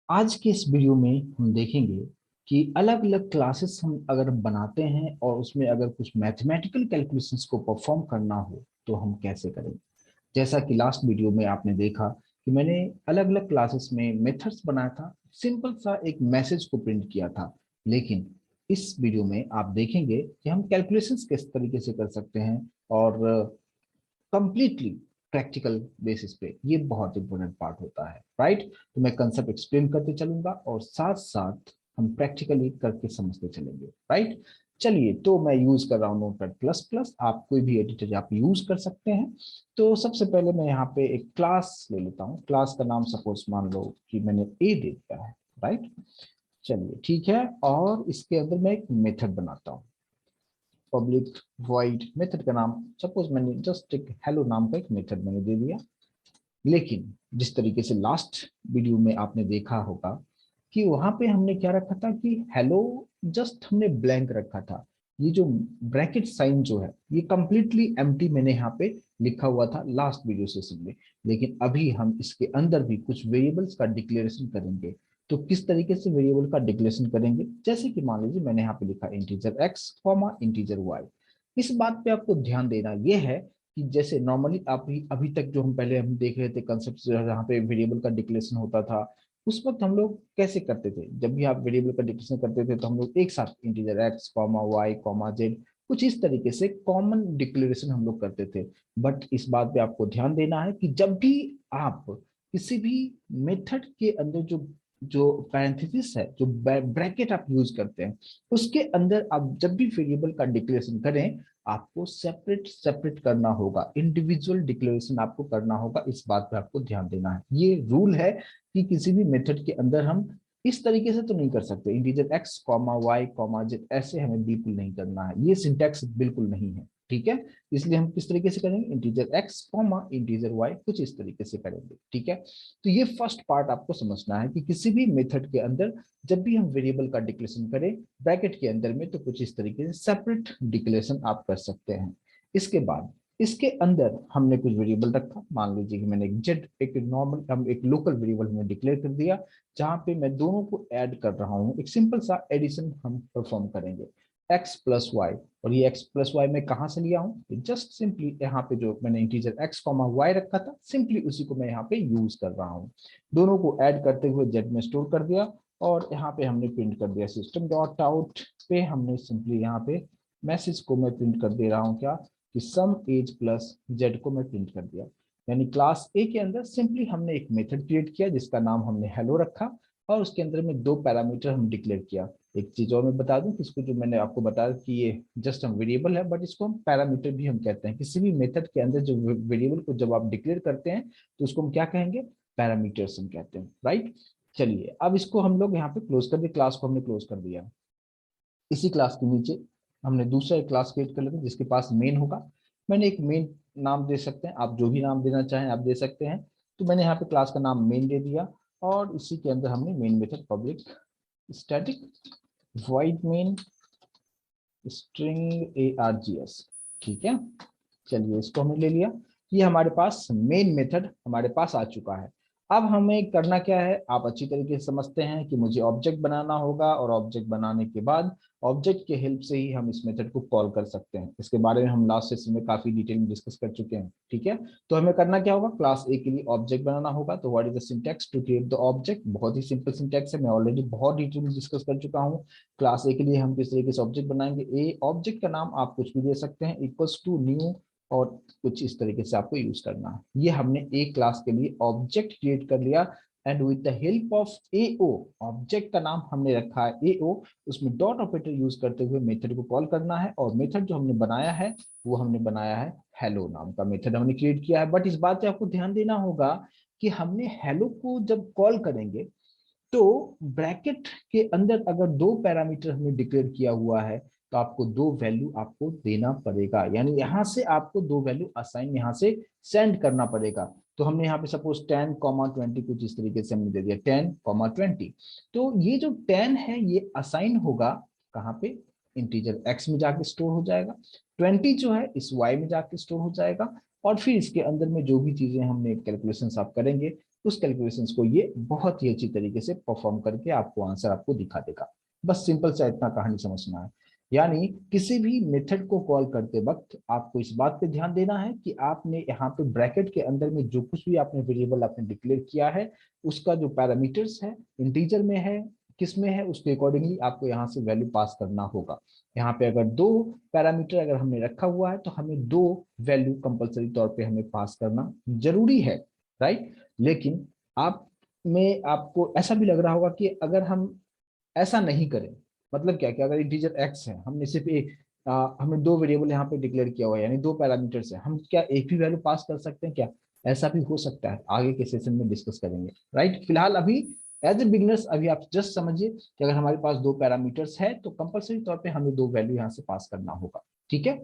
आज के इस वीडियो में हम देखेंगे कि अलग अलग क्लासेस हम अगर बनाते हैं और उसमें अगर कुछ मैथमेटिकल कैलकुलेशंस को परफॉर्म करना हो तो हम कैसे करेंगे। जैसा कि लास्ट वीडियो में आपने देखा कि मैंने अलग अलग क्लासेस में मेथड्स बनाया था, सिंपल सा एक मैसेज को प्रिंट किया था। लेकिन इस वीडियो में आप देखेंगे कि हम कैलकुलेशंस किस तरीके से कर सकते हैं और कंप्लीटली प्रैक्टिकल बेसिस पे। ये बहुत इंपॉर्टेंट पार्ट होता है, राइट। तो मैं कंसेप्ट एक्सप्लेन करते चलूंगा और साथ साथ हम प्रैक्टिकली करके समझते चलेंगे, राइट। चलिए, तो मैं यूज कर रहा हूँ नोटपैड प्लस प्लस, आप कोई भी एडिटर आप यूज कर सकते हैं। तो सबसे पहले मैं यहाँ पे एक क्लास ले लेता हूँ। क्लास का नाम सपोज मान लो कि मैंने ए दे दिया है, राइट। चलिए ठीक है, और इसके अंदर मैं एक मेथड बनाता हूँ। पब्लिक वॉइड मेथड का नाम सपोज मैंने जस्ट एक हेलो नाम का एक मेथड मैंने दे दिया। लेकिन जिस तरीके से लास्ट वीडियो में आपने देखा होगा कि वहां पे हमने क्या रखा था कि हेलो जस्ट हमने ब्लैंक रखा था। ये जो ब्रैकेट साइन जो है ये कंप्लीटली एम्प्टी मैंने यहाँ पे लिखा हुआ था लास्ट वीडियो सेशन में। लेकिन अभी हम इसके अंदर भी कुछ वेरिएबल्स का डिक्लेरेशन करेंगे। तो किस तरीके से वेरिएबल का डिक्लेरेशन करेंगे, जैसे कि मान लीजिए मैंने यहाँ पे लिखा integer X comma integer Y. इस बात पे आपको ध्यान देना यह है कि जैसे नॉर्मली आप अभी तक जो हम पहले हम देख रहे थे कंसेप्ट जहाँ पे वेरिएबल का डिक्लेरेशन होता था, उस वक्त हम लोग कैसे करते थे। जब भी आप वेरिएबल का डिक्लेरेशन करते थे तो हम लोग एक साथ integer X comma Y comma Z कुछ इस तरीके से कॉमन डिक्लेरेशन हम लोग करते थे। बट इस बात पे आपको ध्यान देना है कि जब भी आप किसी भी मेथड के अंदर जो जो पैरेंथेसिस है, जो ब्रैकेट आप यूज करते हैं, उसके अंदर आप जब भी वेरिएबल का डिक्लेरेशन करें, आपको सेपरेट सेपरेट करना होगा, इंडिविजुअल डिक्लेरेशन आपको करना होगा। इस बात पे आपको ध्यान देना है। ये रूल है कि किसी भी मेथड के अंदर हम इस तरीके से तो नहीं कर सकते, integer X comma Y comma Z ऐसे हमें बिल्कुल नहीं करना है। ये सिंटैक्स बिल्कुल नहीं है, ठीक है। इसलिए हम किस तरीके से करेंगे, integer X comma integer Y कुछ इस तरीके से करेंगे, ठीक है। तो ये फर्स्ट पार्ट आपको समझना है कि किसी भी मेथड के अंदर जब भी हम वेरिएबल का डिक्लेरेशन करें ब्रैकेट के अंदर में, तो कुछ इस तरीके से सेपरेट डिक्लेरेशन आप कर सकते हैं। इसके बाद इसके अंदर हमने कुछ वेरिएबल रखा, मान लीजिए कि मैंने एक जेड एक नॉर्मल हम एक लोकल वेरिएबल में डिक्लेयर कर दिया, जहां पे मैं दोनों को ऐड कर रहा हूं। एक सिंपल सा एडिशन हम परफॉर्म करेंगे, एक्स प्लस वाई। और ये एक्स प्लस वाई मैं कहां से लिया हूं, जस्ट सिंपली यहाँ पे जो मैंने इंटीजर एक्स कॉमा वाई रखा था, सिंपली उसी को मैं यहाँ पे यूज कर रहा हूँ। दोनों को ऐड करते हुए जेड में स्टोर कर दिया और यहाँ पे हमने प्रिंट कर दिया सिस्टम डॉट आउट पे। हमने सिंपली यहाँ पे मैसेज को मैं प्रिंट कर दे रहा हूँ क्या, कि सम एज प्लस जेड को मैं प्रिंट कर दिया। यानी क्लास ए के अंदर सिंपली हमने एक मेथड क्रिएट किया जिसका नाम हमने हेलो रखा, और उसके अंदर में दो पैरामीटर हम डिक्लेयर किया। एक चीज और मैं बता दूं कि इसको जो मैंने आपको बताया कि ये जस्ट हम वेरिएबल है, बट इसको हम पैरामीटर भी हम कहते हैं। किसी भी मेथड के अंदर जो वेरिएबल को जब आप डिक्लेयर करते हैं तो उसको हम क्या कहेंगे, पैरामीटर्स हम कहते हैं, राइट। चलिए अब इसको हम लोग यहाँ पे क्लोज कर दिए, क्लास को हमने क्लोज कर दिया। इसी क्लास के नीचे हमने दूसरा एक क्लास क्रिएट कर लेते हैं जिसके पास मेन होगा। मैंने एक मेन नाम दे सकते हैं, आप जो भी नाम देना चाहें आप दे सकते हैं। तो मैंने यहाँ पे क्लास का नाम मेन दे दिया, और इसी के अंदर हमने main method public static void main string args, ठीक है। चलिए इसको हमने ले लिया। ये हमारे पास मेन मेथड हमारे पास आ चुका है। अब हमें करना क्या है, आप अच्छी तरीके से समझते हैं कि मुझे ऑब्जेक्ट बनाना होगा, और ऑब्जेक्ट बनाने के बाद ऑब्जेक्ट के हेल्प से ही हम इस मेथड को कॉल कर सकते हैं। इसके बारे में हम लास्ट सेशन में काफी डिटेल में डिस्कस कर चुके हैं, ठीक है। तो हमें करना क्या होगा, क्लास ए के लिए ऑब्जेक्ट बनाना होगा। तो what is the syntax to create the object, बहुत ही सिंपल सिंटैक्स है, मैं ऑलरेडी बहुत डिटेल में डिस्कस कर चुका हूँ। क्लास ए के लिए हम किस तरीके से ऑब्जेक्ट बनाएंगे, ए ऑब्जेक्ट का नाम आप कुछ भी दे सकते हैं, इक्वल्स टू न्यू, और कुछ इस तरीके से आपको यूज करना है। ये हमने एक क्लास के लिए ऑब्जेक्ट क्रिएट कर लिया, and with the help of AO, object का नाम हमने रखा है एओ, उसमें डॉट ऑपरेटर यूज करते हुए मेथड को कॉल करना है। और मेथड जो हमने बनाया है वो हमने बनाया है हेलो नाम का मेथड हमने क्रिएट किया है। बट इस बात पे आपको ध्यान देना होगा कि हमने हेलो को जब कॉल करेंगे तो ब्रैकेट के अंदर अगर दो पैरामीटर हमने डिक्लेयर किया हुआ है, तो आपको दो वैल्यू आपको देना पड़ेगा। यानी यहां से आपको दो वैल्यू असाइन यहां से सेंड करना पड़ेगा। तो हमने यहाँ पे सपोज 10, 20 कुछ इस तरीके से हमने दे दिया 10, 20। तो ये जो 10 है ये असाइन होगा कहाँ पे, इंटीजर एक्स में जाके स्टोर हो जाएगा। 20 जो है इस वाई में जाके स्टोर हो जाएगा। और फिर इसके अंदर में जो भी चीजें हमने कैलकुलेशंस आप करेंगे, उस कैलकुलेशंस को ये बहुत ही अच्छी तरीके से परफॉर्म करके आपको आंसर आपको दिखा देगा। बस सिंपल सा इतना कहानी समझना है। यानी किसी भी मेथड को कॉल करते वक्त आपको इस बात पे ध्यान देना है कि आपने यहाँ पे ब्रैकेट के अंदर में जो कुछ भी आपने वेरिएबल आपने डिक्लेयर किया है, उसका जो पैरामीटर्स है, इंटीजर में है किस में है, उसके अकॉर्डिंगली आपको यहाँ से वैल्यू पास करना होगा। यहाँ पे अगर दो पैरामीटर अगर हमने रखा हुआ है तो हमें दो वैल्यू कंपलसरी तौर पे हमें पास करना जरूरी है, राइट। लेकिन आप में आपको ऐसा भी लग रहा होगा कि अगर हम ऐसा नहीं करें, मतलब क्या कि अगर इंटीजर एक्स है, हमने सिर्फ एक हमने दो वेरिएबल यहाँ पे डिक्लेयर किया हुआ है, यानी दो पैरामीटर्स है, हम क्या एक भी वैल्यू पास कर सकते हैं क्या? ऐसा भी हो सकता है, आगे के सेशन में डिस्कस करेंगे, राइट। फिलहाल अभी एज ए बिगनर्स अभी आप जस्ट समझिए कि अगर हमारे पास दो पैरामीटर्स है तो कंपलसरी तौर पे हमें दो वैल्यू यहाँ से पास करना होगा, ठीक है।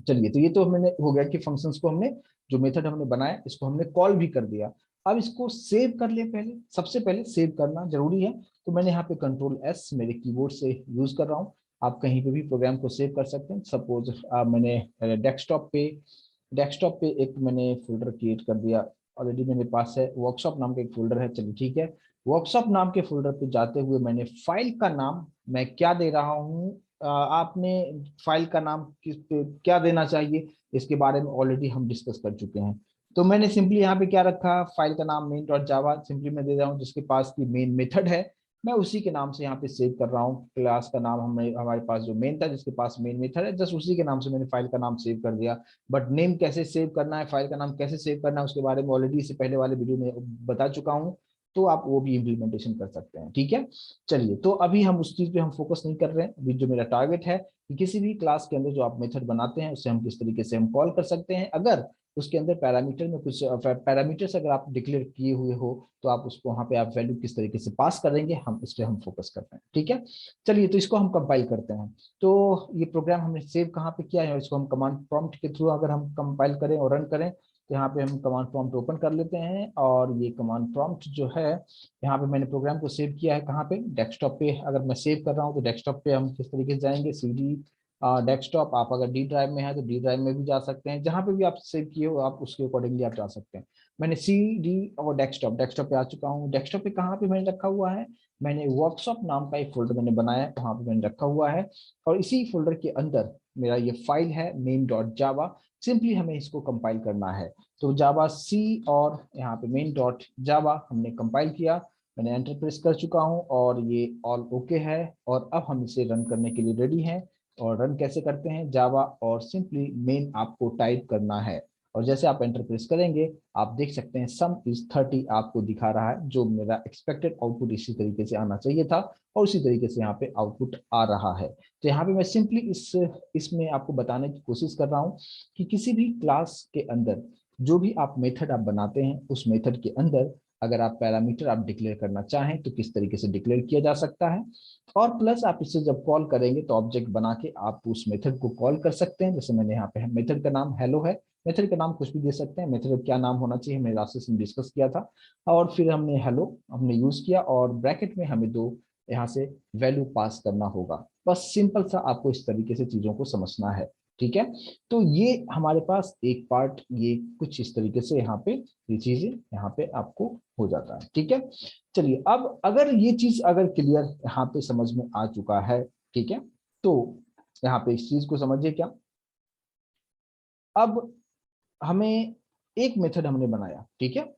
चलिए, तो ये तो मैंने हो गया कि फंक्शंस को हमने, जो मेथड हमने बनाया इसको हमने कॉल भी कर दिया। अब इसको सेव कर ले, पहले सबसे पहले सेव करना जरूरी है। तो मैंने यहाँ पे कंट्रोल एस मेरे कीबोर्ड से यूज कर रहा हूँ। आप कहीं पे भी प्रोग्राम को सेव कर सकते हैं। सपोज मैंने डेस्कटॉप पे एक मैंने फोल्डर क्रिएट कर दिया, ऑलरेडी मेरे पास है, वर्कशॉप नाम का एक फोल्डर है। चलिए ठीक है, वर्कशॉप नाम के फोल्डर पे जाते हुए मैंने फाइल का नाम मैं क्या दे रहा हूँ, आपने फाइल का नाम किस पे क्या देना चाहिए इसके बारे में ऑलरेडी हम डिस्कस कर चुके हैं। तो मैंने सिंपली यहाँ पे क्या रखा, फाइल का नाम मेन डॉट जावा सिंपली मैं दे रहा हूँ, जिसके पास की मेन मेथड है मैं उसी के नाम से यहाँ पे सेव कर रहा हूँ। क्लास का नाम हमें हमारे पास जो मेन था जिसके पास मेन मेथड है, जस्ट उसी के नाम से मैंने फाइल का नाम सेव कर दिया। बट नेम कैसे सेव करना है, फाइल का नाम कैसे सेव करना है, उसके बारे में ऑलरेडी इससे पहले वाले वीडियो में बता चुका हूँ, तो आप वो भी इम्प्लीमेंटेशन कर सकते हैं, ठीक है। चलिए, तो अभी हम उस चीज पे हम फोकस नहीं कर रहे हैं। अभी जो मेरा टारगेट है कि किसी भी क्लास के अंदर जो आप मेथड बनाते हैं उससे हम किस तरीके से हम कॉल कर सकते हैं। अगर उसके अंदर पैरामीटर में कुछ पैरामीटर्स अगर आप डिक्लेयर किए हुए हो तो आप उसको वहां पे आप वैल्यू किस तरीके से पास करेंगे, हम इस पे हम फोकस करते हैं, ठीक है। चलिए, तो इसको हम कंपाइल करते हैं। तो ये प्रोग्राम हमने सेव कहाँ पे किया है, और इसको हम कमांड प्रॉम्प्ट के थ्रू अगर हम कंपाइल करें और रन करें, तो यहाँ पे हम कमांड प्रॉम्प्ट ओपन कर लेते हैं। और ये कमांड प्रॉम्प्ट जो है, यहाँ पे मैंने प्रोग्राम को सेव किया है कहाँ पे, डेस्कटॉप पे। अगर मैं सेव कर रहा हूँ तो डेस्कटॉप पे हम किस तरीके से जाएंगे, CD डेस्कटॉप। आप अगर डी ड्राइव में है तो डी ड्राइव में भी जा सकते हैं, जहां पे भी आप सेव किए हो आप उसके अकॉर्डिंगली आप जा सकते हैं। मैंने CD और डेस्कटॉप पे आ चुका हूँ। डेस्कटॉप पे कहाँ पे मैंने रखा हुआ है, मैंने वर्कशॉप नाम का एक फोल्डर मैंने बनाया है, वहां पे मैंने रखा हुआ है। और इसी फोल्डर के अंदर मेरा ये फाइल है मेन डॉट जावा। सिंपली हमें इसको कंपाइल करना है। तो जावा सी और यहाँ पे मेन डॉट जावा हमने कंपाइल किया, मैंने एंटर प्रेस कर चुका हूँ और ये ऑल ओके है। और अब हम इसे रन करने के लिए रेडी हैं। और रन कैसे करते हैं, जावा और सिंपली मेन आपको टाइप करना है। और जैसे आप एंटर प्रेस करेंगे आप देख सकते हैं सम इज 30 आपको दिखा रहा है, जो मेरा एक्सपेक्टेड आउटपुट इसी तरीके से आना चाहिए था, और उसी तरीके से यहाँ पे आउटपुट आ रहा है। तो यहाँ पे मैं सिंपली इसमें आपको बताने की कोशिश कर रहा हूँ कि किसी भी क्लास के अंदर जो भी आप मेथड आप बनाते हैं, उस मेथड के अंदर अगर आप पैरामीटर आप डिक्लेयर करना चाहें तो किस तरीके से डिक्लेयर किया जा सकता है। और प्लस आप इसे जब कॉल करेंगे तो ऑब्जेक्ट बना के आप उस मेथड को कॉल कर सकते हैं। जैसे मैंने यहाँ पे मेथड का नाम हेलो है, मेथड का नाम कुछ भी दे सकते हैं, मेथड क्या नाम होना चाहिए हमने लास्ट सेशन डिस्कस किया था। और फिर हमने हेलो हमने यूज किया और ब्रैकेट में हमें दो यहाँ से वैल्यू पास करना होगा। बस सिंपल सा आपको इस तरीके से चीजों को समझना है, ठीक है। तो ये हमारे पास एक पार्ट, ये कुछ इस तरीके से यहाँ पे ये चीजें यहाँ पे आपको हो जाता है, ठीक है। चलिए, अब अगर ये चीज अगर क्लियर यहाँ पे समझ में आ चुका है, ठीक है, तो यहाँ पे इस चीज को समझिए क्या। अब हमें एक मेथड हमने बनाया, ठीक है।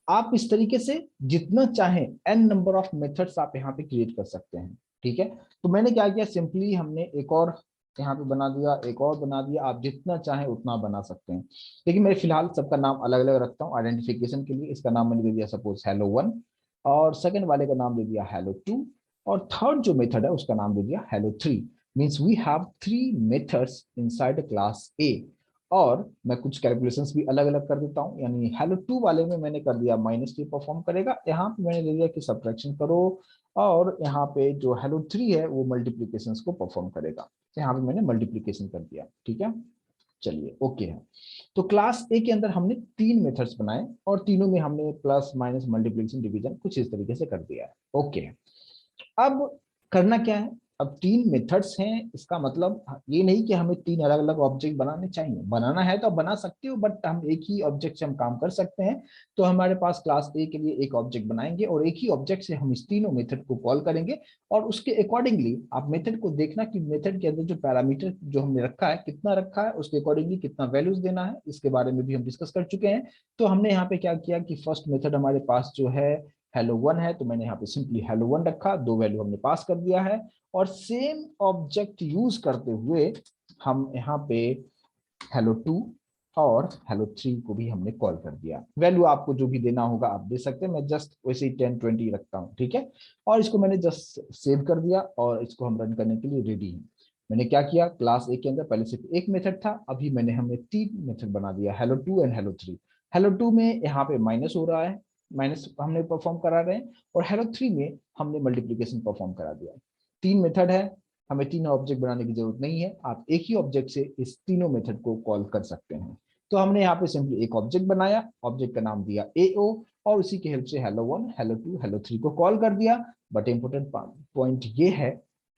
आप इस तरीके से जितना चाहें एन नंबर ऑफ मेथड्स आप यहाँ पे क्रिएट कर सकते हैं, ठीक है। तो मैंने क्या किया, सिंपली हमने एक और यहाँ पे बना दिया, एक और बना दिया, आप जितना चाहें उतना बना सकते हैं। लेकिन मैं फिलहाल सबका नाम अलग अलग रखता हूँ आइडेंटिफिकेशन के लिए। इसका नाम मैंने दे दिया सपोज हेलो 1, और सेकंड वाले का नाम दे दिया हेलो 2, और थर्ड जो मेथड है उसका नाम दे दिया hello 3। Means we have 3 methods inside class A. और मैं कुछ कैलकुलेशंस भी अलग अलग कर देता हूँ, यानी हेलो 2 वाले में मैंने कर दिया -3 परफॉर्म करेगा, यहाँ पे मैंने दे दिया कि सब्ट्रैक्शन करो। और यहाँ पे जो हेलो 3 है वो मल्टीप्लीकेशन को परफॉर्म करेगा, तो यहाँ पे मैंने मल्टीप्लीकेशन कर दिया, ठीक है। चलिए, ओके है। तो क्लास ए के अंदर हमने 3 मेथड्स बनाए और तीनों में हमने प्लस माइनस मल्टीप्लीकेशन डिवीजन कुछ इस तरीके से कर दिया है, ओके। अब करना क्या है, अब 3 मेथड्स हैं, इसका मतलब ये नहीं कि हमें 3 अलग अलग ऑब्जेक्ट बनाने चाहिए, बनाना है तो आप बना सकते हो, बट हम एक ही ऑब्जेक्ट से हम काम कर सकते हैं। तो हमारे पास क्लास ए के लिए एक ऑब्जेक्ट बनाएंगे और एक ही ऑब्जेक्ट से हम इस तीनों मेथड को कॉल करेंगे, और उसके अकॉर्डिंगली आप मेथड को देखना कि मेथड के अंदर जो पैरामीटर जो हमने रखा है कितना रखा है, उसके अकॉर्डिंगली कितना वैल्यूज देना है, इसके बारे में भी हम डिस्कस कर चुके हैं। तो हमने यहाँ पे क्या किया कि फर्स्ट मेथड हमारे पास जो है हेलो वन है, तो मैंने यहाँ पे सिंपली हेलो वन रखा, 2 वैल्यू हमने पास कर दिया है, और सेम ऑब्जेक्ट यूज करते हुए हम यहाँ पे हेलो टू और हेलो थ्री को भी हमने कॉल कर दिया। वैल्यू आपको जो भी देना होगा आप दे सकते हैं, मैं जस्ट वैसे ही 10 20 रखता हूँ, ठीक है। और इसको मैंने जस्ट सेव कर दिया और इसको हम रन करने के लिए रेडी हैं। मैंने क्या किया, क्लास ए के अंदर पहले सिर्फ एक मेथड था, अभी हमने 3 मेथड बना दिया, hello two and hello three. Hello two में यहाँ पे माइनस हो रहा है, माइनस हमने परफॉर्म करा रहे हैं, और हेलो थ्री में हमने मल्टीप्लीकेशन परफॉर्म करा दिया। 3 मेथड है, हमें 3 ऑब्जेक्ट बनाने की जरूरत नहीं है, आप एक ही ऑब्जेक्ट से इस तीनों मेथड को कॉल कर सकते हैं। तो हमने यहाँ पे सिंपली एक ऑब्जेक्ट बनाया, ऑब्जेक्ट का नाम दिया एओ, और उसी की हेल्प से hello one hello two hello three को कॉल कर दिया। बट इंपॉर्टेंट पॉइंट ये है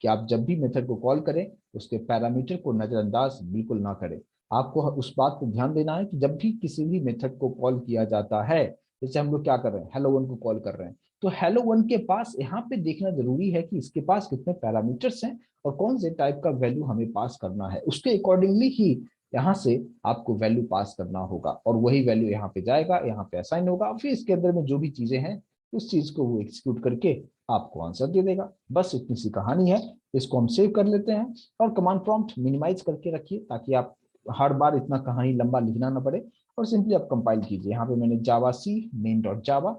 कि आप जब भी मेथड को कॉल करें उसके पैरामीटर को नजरअंदाज बिल्कुल ना करें। आपको उस बात पर ध्यान देना है कि जब भी किसी भी मेथड को कॉल किया जाता है, जैसे हम लोग क्या कर रहे हैं, हेलो वन को कॉल कर रहे हैं, तो हेलो वन के पास यहाँ पे देखना जरूरी है कि इसके पास कितने पैरामीटर्स हैं और कौन से टाइप का वैल्यू हमें पास करना है, उसके अकॉर्डिंगली ही यहाँ से आपको वैल्यू पास करना होगा, और वही वैल्यू यहाँ पे जाएगा, यहाँ पे असाइन होगा, फिर इसके अंदर में जो भी चीजें हैं उस चीज को वो एग्जीक्यूट करके आपको आंसर दे देगा। बस इतनी सी कहानी है। इसको हम सेव कर लेते हैं और कमांड प्रॉम्प्ट मिनिमाइज करके रखिए ताकि आप हर बार इतना कहानी लंबा लिखना ना पड़े, और सिंपली आप कंपाइल कीजिए। यहाँ पे मैंने जावा सी मेन डॉट जावा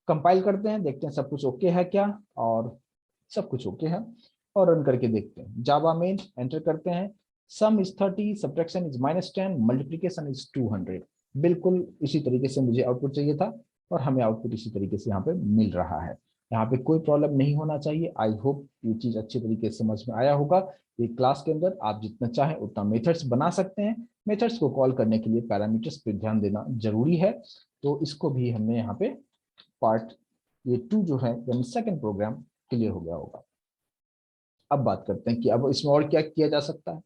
कंपाइल करते हैं, देखते हैं सब कुछ ओके है क्या, और सब कुछ ओके है, और रन करके देखते हैं। जावा मेन एंटर करते हैं, सम is 30, subtraction is -10, multiplication is 200। बिल्कुल इसी तरीके से मुझे आउटपुट चाहिए था, और हमें आउटपुट इसी तरीके से यहाँ पे मिल रहा है। यहाँ पे कोई प्रॉब्लम नहीं होना चाहिए। आई होप ये चीज अच्छी तरीके से समझ में आया होगा। ये क्लास के अंदर आप जितना चाहें उतना मेथड्स बना सकते हैं, मेथड्स को कॉल करने के लिए पैरामीटर्स पे ध्यान देना जरूरी है। तो इसको भी हमने यहाँ पे पार्ट ये 2 जो है यानी सेकंड प्रोग्राम क्लियर हो गया होगा। अब बात करते हैं कि अब इसमें और क्या किया जा सकता है।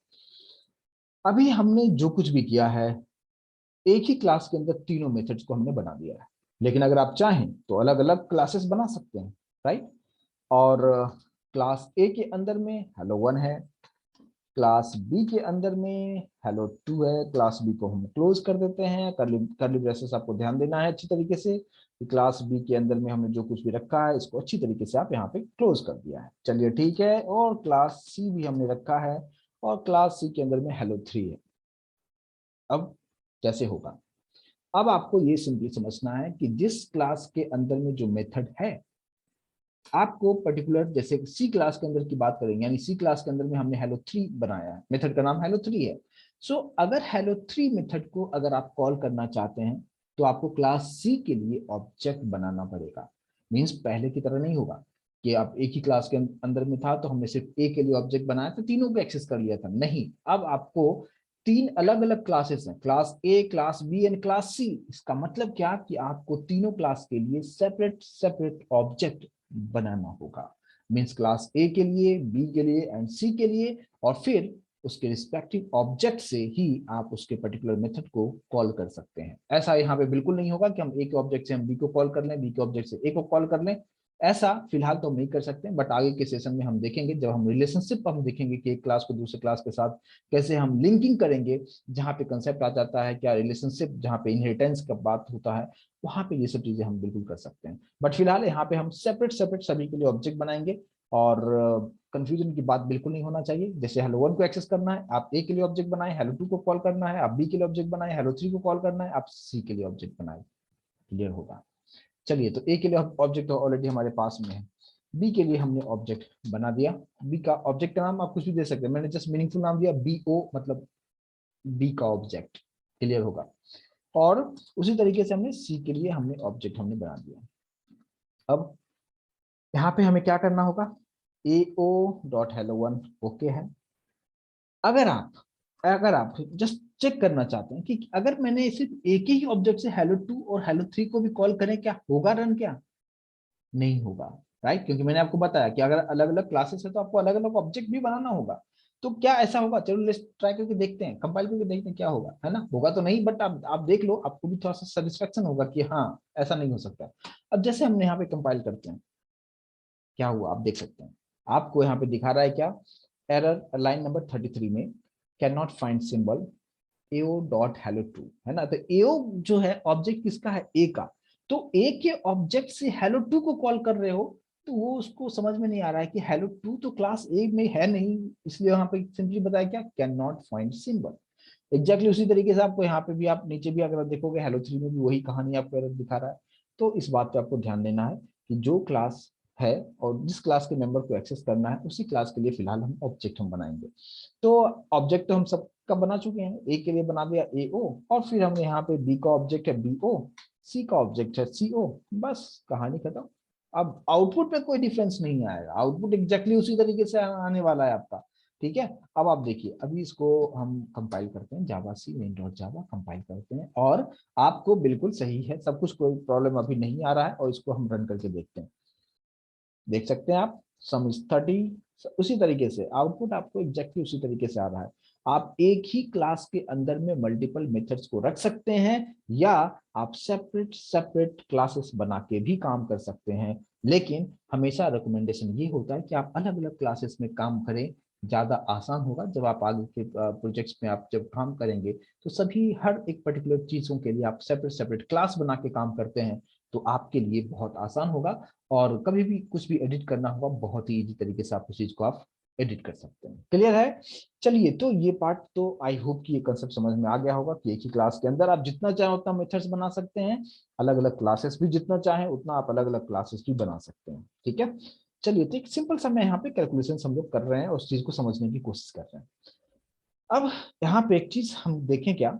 अभी हमने जो कुछ भी किया है, एक ही क्लास के अंदर तीनों मेथड्स को हमने बना दिया है, लेकिन अगर आप चाहें तो अलग अलग क्लासेस बना सकते हैं, राइट। और क्लास ए के अंदर में हेलो वन है, क्लास बी के अंदर में हेलो टू है, क्लास बी को हम क्लोज कर देते हैं, करली करली ब्रेसेस आपको ध्यान देना है अच्छी तरीके से। क्लास बी के अंदर में हमने जो कुछ भी रखा है इसको अच्छी तरीके से आप यहाँ पे क्लोज कर दिया है, चलिए ठीक है। और क्लास सी भी हमने रखा है, और क्लास सी के अंदर में हेलो थ्री है। अब कैसे होगा, अब आपको ये सिंपली समझना है कि जिस क्लास के अंदर में जो मेथड है, आपको पर्टिकुलर जैसे सी क्लास के अंदर की बात करेंगे, यानी सी क्लास के अंदर में हमने हेलो थ्री बनाया है, मेथड का नाम हेलो थ्री है। सो अगर हेलो थ्री मेथड को अगर आप कॉल करना चाहते हैं तो आपको क्लास सी के लिए ऑब्जेक्ट बनाना पड़ेगा। मींस पहले की तरह नहीं होगा कि आप एक ही क्लास के अंदर में था तो हमने सिर्फ ए के लिए ऑब्जेक्ट बनाया था, तीनों को एक्सेस कर लिया था, नहीं। अब आपको 3 अलग अलग क्लासेस हैं, class A, class B and class C. इसका मतलब क्या कि आपको तीनों क्लास के लिए सेपरेट सेपरेट ऑब्जेक्ट बनाना होगा। मीन्स क्लास ए के लिए, बी के लिए एंड सी के लिए, और फिर उसके रिस्पेक्टिव ऑब्जेक्ट से ही आप उसके पर्टिकुलर मेथड को कॉल कर सकते हैं। ऐसा यहाँ पे बिल्कुल नहीं होगा कि हम ए के ऑब्जेक्ट से हम बी को कॉल कर लें, बी के ऑब्जेक्ट से ए को कॉल कर लें। ऐसा फिलहाल तो हम नहीं कर सकते, बट आगे के सेशन में हम देखेंगे, जब हम रिलेशनशिप हम देखेंगे कि एक क्लास को दूसरे क्लास के साथ कैसे हम लिंकिंग करेंगे, जहाँ पे कंसेप्ट आ जाता है क्या रिलेशनशिप, जहाँ पे इनहेरिटेंस का बात होता है, वहां पे ये सब चीजें हम बिल्कुल कर सकते हैं। बट फिलहाल यहाँ पे हम सेपरेट सेपरेट सभी के लिए ऑब्जेक्ट बनाएंगे, और कंफ्यूजन की बात बिल्कुल नहीं होना चाहिए। जैसे हेलो वन को एक्सेस करना है आप ए के लिए ऑब्जेक्ट बनाए, हेलो टू को कॉल करना है आप बी के लिए ऑब्जेक्ट बनाए, हेलो थ्री को कॉल करना है आप सी के लिए ऑब्जेक्ट बनाए। क्लियर होगा। चलिए, तो ए के लिए ऑब्जेक्ट ऑलरेडी हमारे पास में है, बी के लिए हमने ऑब्जेक्ट बना दिया। बी का ऑब्जेक्ट का नाम आप कुछ भी दे सकते हैं, मैंने जस्ट मीनिंगफुल नाम दिया बी ओ, मतलब बी का ऑब्जेक्ट। क्लियर होगा। और उसी तरीके से हमने सी के लिए हमने ऑब्जेक्ट हमने बना दिया। अब यहाँ पे हमें क्या करना होगा, A O dot hello one okay है। अगर आप जस्ट चेक करना चाहते हैं कि अगर मैंने सिर्फ एक ही ऑब्जेक्ट से हेलो टू और हेलो थ्री को भी कॉल करें क्या होगा रन, क्या नहीं होगा, राइट, क्योंकि मैंने आपको बताया कि अगर अलग अलग क्लासेस है तो आपको अलग अलग ऑब्जेक्ट भी बनाना होगा। तो क्या ऐसा होगा, चलो लेट्स ट्राई करके देखते हैं, कंपाइल करके देखते हैं क्या होगा, है ना। होगा तो नहीं, बट आप देख लो, आपको भी थोड़ा सा सेटिस्फेक्शन होगा कि हाँ ऐसा नहीं हो सकता। अब जैसे हमने यहाँ पे कंपाइल करते हैं, क्या हुआ आप देख सकते हैं, आपको यहाँ पे दिखा रहा है क्या, एरर लाइन नंबर 33 में, can not find symbol AO dot hello two, है ना। तो एओ जो है ऑब्जेक्ट किसका है, ए का। तो ए के ऑब्जेक्ट से हेलो टू को कॉल कर रहे हो, तो वो उसको समझ में नहीं आ रहा है कि हेलो टू तो क्लास ए में है नहीं, इसलिए यहाँ पे सिंपली बताया क्या, can not find symbol. Exactly उसी तरीके से आपको यहाँ पे भी, आप नीचे भी अगर देखोगे हेलो थ्री में भी वही कहानी आपको एरर दिखा रहा है। तो इस बात पे आपको ध्यान देना है कि जो क्लास है और जिस क्लास के मेंबर को एक्सेस करना है उसी क्लास के लिए फिलहाल हम ऑब्जेक्ट हम बनाएंगे। तो ऑब्जेक्ट तो हम सब का बना चुके हैं, ए के लिए बना दिया ए ओ, और फिर हम यहाँ पे बी का ऑब्जेक्ट है बी ओ, सी का ऑब्जेक्ट है सी ओ, बस कहानी खत्म। अब आउटपुट में कोई डिफरेंस नहीं आएगा, आउटपुट एग्जैक्टली उसी तरीके से आने वाला है आपका। ठीक है, अब आप देखिए, अभी इसको हम कंपाइल करते हैं, जावा सी मेन डॉट जावा कंपाइल करते हैं, और आपको बिल्कुल सही है सब कुछ, कोई प्रॉब्लम अभी नहीं आ रहा है, और इसको हम रन करके देखते हैं। देख सकते हैं आप, सम इज 30, उसी तरीके से आउटपुट आपको एग्जैक्टली उसी तरीके से आ रहा है। आप एक ही क्लास के अंदर में मल्टीपल मेथड्स को रख सकते हैं, या आप सेपरेट सेपरेट क्लासेस बना के भी काम कर सकते हैं। लेकिन हमेशा रिकमेंडेशन ये होता है कि आप अलग अलग क्लासेस में काम करें, ज्यादा आसान होगा। जब आप आगे के प्रोजेक्ट्स में आप जब काम करेंगे, तो सभी हर एक पर्टिकुलर चीजों के लिए आप सेपरेट सेपरेट क्लास बना के काम करते हैं, तो आपके लिए बहुत आसान होगा। और कभी भी कुछ भी एडिट करना होगा, बहुत ही इजी तरीके से आप उस चीज को आप एडिट कर सकते हैं। क्लियर है। चलिए, तो ये पार्ट तो आई होप कि ये कंसेप्ट समझ में आ गया होगा कि एक ही क्लास के अंदर आप जितना चाहें उतना मेथड्स बना सकते हैं, अलग अलग क्लासेस भी जितना चाहें उतना आप अलग अलग क्लासेस भी बना सकते हैं। ठीक है, चलिए, तो एक सिंपल सा मैं यहाँ पे कैलकुलेशन हम लोग कर रहे हैं और उस चीज को समझने की कोशिश कर रहे हैं। अब यहाँ पे एक चीज हम देखें क्या,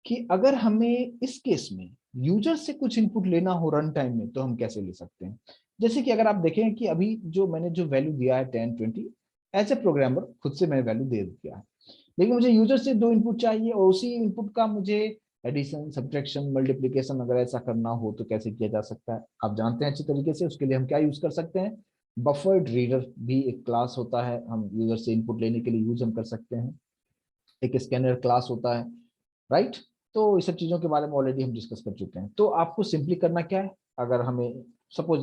कि अगर हमें इस केस में यूजर से कुछ इनपुट लेना हो रन टाइम में, तो हम कैसे ले सकते हैं। जैसे कि अगर आप देखें कि अभी जो मैंने जो वैल्यू दिया है 10 20, एज ए प्रोग्रामर खुद से मैंने वैल्यू दे दिया है, लेकिन मुझे यूजर से दो इनपुट चाहिए, और उसी इनपुट का मुझे एडिशन सब्ट्रैक्शन मल्टीप्लीकेशन अगर ऐसा करना हो तो कैसे किया जा सकता है, आप जानते हैं अच्छी तरीके से। उसके लिए हम क्या यूज कर सकते हैं, बफर्ड रीडर भी एक क्लास होता है, हम यूजर से इनपुट लेने के लिए यूज हम कर सकते हैं। एक स्कैनर क्लास होता है, राइट। तो इस सब चीजों के बारे में ऑलरेडी हम डिस्कस कर चुके हैं। तो आपको सिंपली करना क्या है, अगर हमें सपोज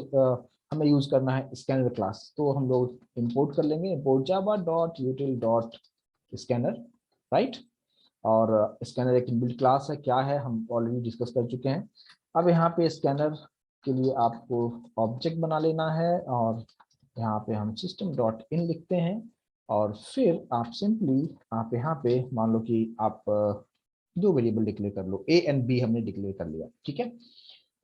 हमें यूज करना है स्कैनर क्लास, तो हम लोग इंपोर्ट कर लेंगे, import Java dot यूटिल dot scanner, right. और स्कैनर एक इनबिल्ट क्लास है, क्या है हम ऑलरेडी डिस्कस कर चुके हैं। अब यहाँ पे स्कैनर के लिए आपको ऑब्जेक्ट बना लेना है, और यहाँ पे हम सिस्टम डॉट इन लिखते हैं, और फिर आप सिंपली आप यहाँ पे मान लो कि आप दो वेरिएबल डिक्लेयर कर लो, ए एंड बी हमने डिक्लेयर कर लिया, ठीक है।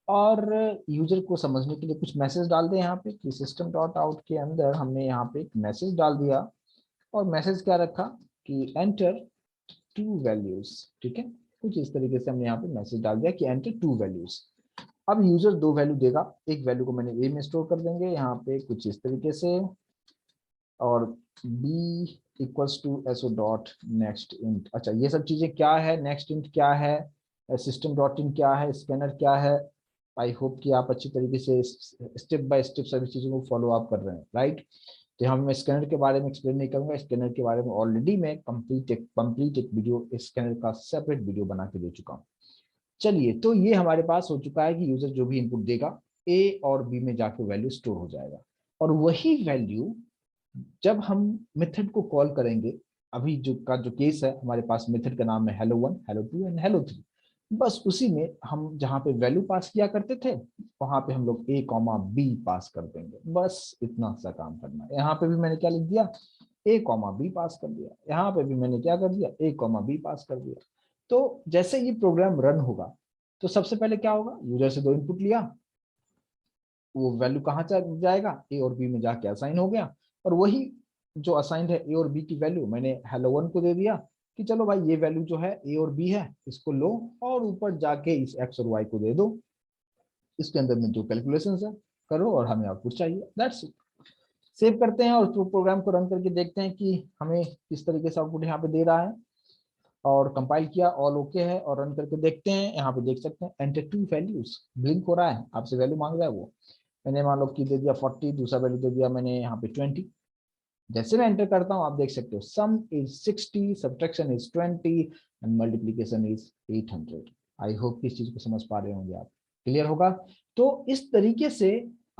और यूजर को समझने के लिए कुछ मैसेज डाल दें यहाँ पे, कि सिस्टम डॉट आउट के अंदर हमने यहाँ पे एक मैसेज डाल दिया, और मैसेज क्या रखा कि एंटर टू वैल्यूज, ठीक है। कुछ इस तरीके से हमने यहाँ पे मैसेज डाल दिया कि एंटर टू वैल्यूज। अब यूजर दो वैल्यू देगा, एक वैल्यू को मैंने ए में स्टोर कर देंगे यहाँ पे कुछ इस तरीके से, और B equals to SO dot next int. अच्छा, ये सब चीजें क्या है, नेक्स्ट इंट क्या है, सिस्टम डॉट इन क्या है, स्कैनर क्या है। आई होप कि आप अच्छी तरीके से स्टेप बाय स्टेप सभी चीजों को फॉलो अप कर रहे हैं, राइट। तो यहाँ मैं स्कैनर के बारे में एक्सप्लेन नहीं करूंगा, स्कैनर के बारे में ऑलरेडी मैं कंप्लीट एक वीडियो स्कैनर का सेपरेट वीडियो बना के दे चुका हूँ। चलिए, तो ये हमारे पास हो चुका है कि यूजर जो भी इनपुट देगा, ए और बी में जाके वैल्यू स्टोर हो जाएगा, और वही वैल्यू जब हम मेथड को कॉल करेंगे, अभी जो केस है हमारे पास, मेथड का नाम है hello1 hello2 एंड hello3, बस उसी में हम जहाँ पे वैल्यू पास किया करते थे, वहां पे हम लोग a कॉमा बी पास कर देंगे, बस इतना सा काम करना है। यहाँ पे भी मैंने क्या लिख दिया, a कॉमा बी पास कर दिया, यहाँ पे भी मैंने क्या कर दिया, a कॉमा बी पास कर दिया। तो जैसे ये प्रोग्राम रन होगा, तो सबसे पहले क्या होगा, यूजर से दो इनपुट लिया, वो वैल्यू कहाँ जाएगा, ए और बी में जाके असाइन हो गया, और वही जो असाइंड है ए और बी की वैल्यू मैंने hello1 को दे दिया, कि चलो भाई ये वैल्यू जो है ए और बी है, इसको लो और ऊपर जाके इस एक्स और वाई को दे दो, इसके अंदर में जो कैलकुलेशन है करो, और हमें आउटपुट चाहिए, दैट्स इट। सेव करते हैं और प्रोग्राम को रन करके देखते हैं कि हमें किस तरीके से आउटपुट यहाँ पे दे रहा है। और कंपाइल किया, ऑल ओके है, और रन करके देखते हैं। यहाँ पे देख सकते हैं एंटर टू वैल्यूज, ब्लिंक हो रहा है, आपसे वैल्यू मांग रहा है वो, मैंने मान लो कि दे दिया 40, दूसरा वैल्यू दे दिया मैंने यहाँ पे 20। जैसे मैं एंटर करता हूँ आप देख सकते हो सम is 60, subtraction is 20 and multiplication is 800। I hope कि इस चीज को समझ पा रहे होंगे आप, क्लियर होगा। तो इस तरीके से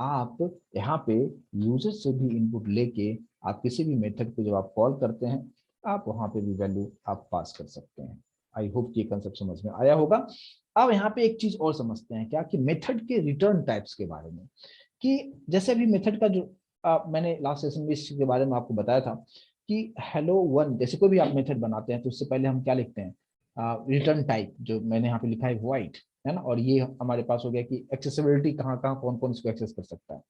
आप यहाँ पे यूजर से भी इनपुट लेके आप किसी भी मेथड को जब आप कॉल करते हैं आप वहां पे भी वैल्यू आप पास कर सकते हैं। आई होप ये कंसेप्ट समझ में आया होगा। अब यहाँ पे एक चीज और समझते हैं क्या कि मेथड के रिटर्न टाइप्स के बारे में, कि जैसे अभी मेथड का जो मैंने लास्ट सेशन में इसके बारे में आपको बताया था कि हेलो वन, जैसे कोई भी आप मेथड बनाते हैं तो उससे पहले हम क्या लिखते हैं, रिटर्न टाइप, जो मैंने यहाँ पे लिखा है वॉइड, है ना। और ये हमारे पास हो गया कि एक्सेसिबिलिटी कहाँ कहाँ कौन कौन इसको एक्सेस कर सकता है।